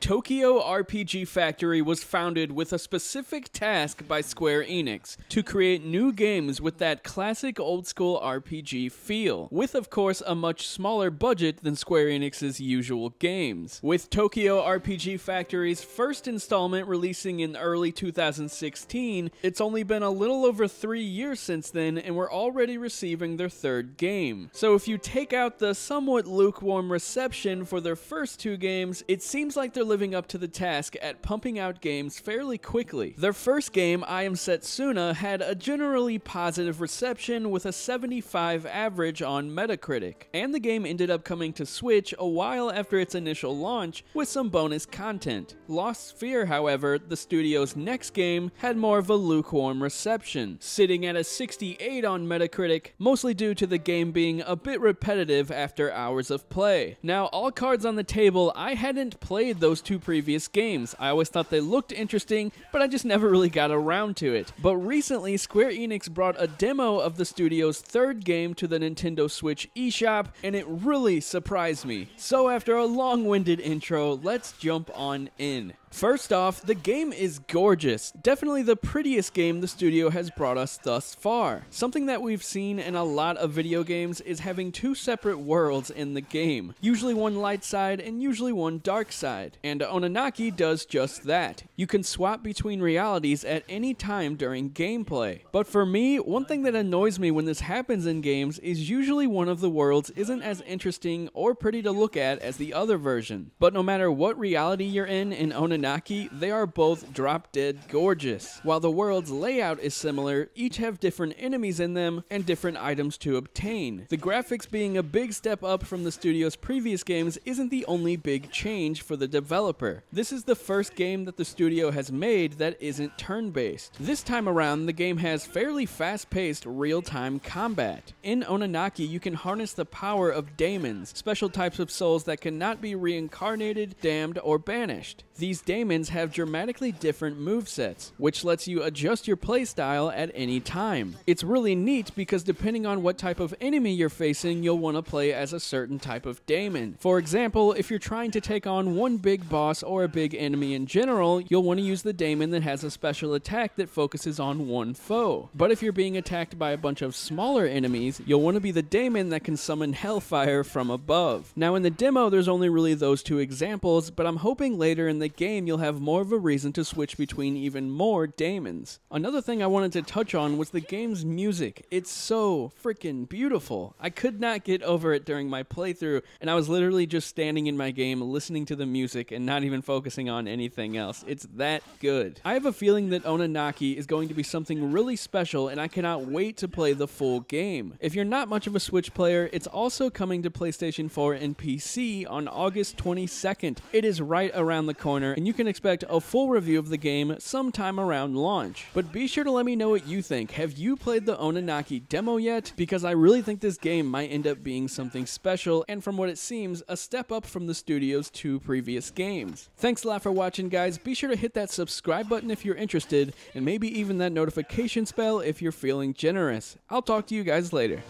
Tokyo RPG Factory was founded with a specific task by Square Enix to create new games with that classic old-school RPG feel, with of course a much smaller budget than Square Enix's usual games. With Tokyo RPG Factory's first installment releasing in early 2016, it's only been a little over 3 years since then and we're already receiving their third game. So if you take out the somewhat lukewarm reception for their first two games, it seems like they're living up to the task at pumping out games fairly quickly. Their first game, I Am Setsuna, had a generally positive reception with a 75 average on Metacritic, and the game ended up coming to Switch a while after its initial launch with some bonus content. Lost Sphere, however, the studio's next game, had more of a lukewarm reception, sitting at a 68 on Metacritic, mostly due to the game being a bit repetitive after hours of play. Now, all cards on the table, I hadn't played those two previous games. I always thought they looked interesting, but I just never really got around to it. But recently, Square Enix brought a demo of the studio's third game to the Nintendo Switch eShop, and it really surprised me. So after a long-winded intro, let's jump on in. First off, the game is gorgeous. Definitely the prettiest game the studio has brought us thus far. Something that we've seen in a lot of video games is having two separate worlds in the game. Usually one light side and usually one dark side. And Oninaki does just that. You can swap between realities at any time during gameplay. But for me, one thing that annoys me when this happens in games is usually one of the worlds isn't as interesting or pretty to look at as the other version. But no matter what reality you're in Oninaki, they are both drop-dead gorgeous. While the world's layout is similar, each have different enemies in them and different items to obtain. The graphics being a big step up from the studio's previous games isn't the only big change for the developer. This is the first game that the studio has made that isn't turn-based. This time around, the game has fairly fast-paced, real-time combat. In Oninaki, you can harness the power of daemons, special types of souls that cannot be reincarnated, damned, or banished. These daemons have dramatically different movesets, which lets you adjust your playstyle at any time. It's really neat because depending on what type of enemy you're facing, you'll want to play as a certain type of daemon. For example, if you're trying to take on one big boss or a big enemy in general, you'll want to use the daemon that has a special attack that focuses on one foe. But if you're being attacked by a bunch of smaller enemies, you'll want to be the daemon that can summon hellfire from above. Now in the demo, there's only really those two examples, but I'm hoping later in the game you'll have more of a reason to switch between even more daemons. Another thing I wanted to touch on was the game's music. It's so freaking beautiful. I could not get over it during my playthrough, and I was literally just standing in my game listening to the music and not even focusing on anything else. It's that good. I have a feeling that Oninaki is going to be something really special, and I cannot wait to play the full game. If you're not much of a Switch player, it's also coming to PlayStation 4 and PC on August 22nd. It is right around the corner, and you can expect a full review of the game sometime around launch. But be sure to let me know what you think. Have you played the Oninaki demo yet? Because I really think this game might end up being something special, and from what it seems, a step up from the studio's two previous games. Thanks a lot for watching, guys. Be sure to hit that subscribe button if you're interested, and maybe even that notification bell if you're feeling generous. I'll talk to you guys later.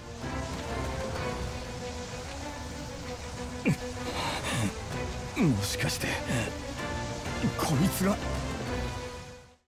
もしかしてこいつが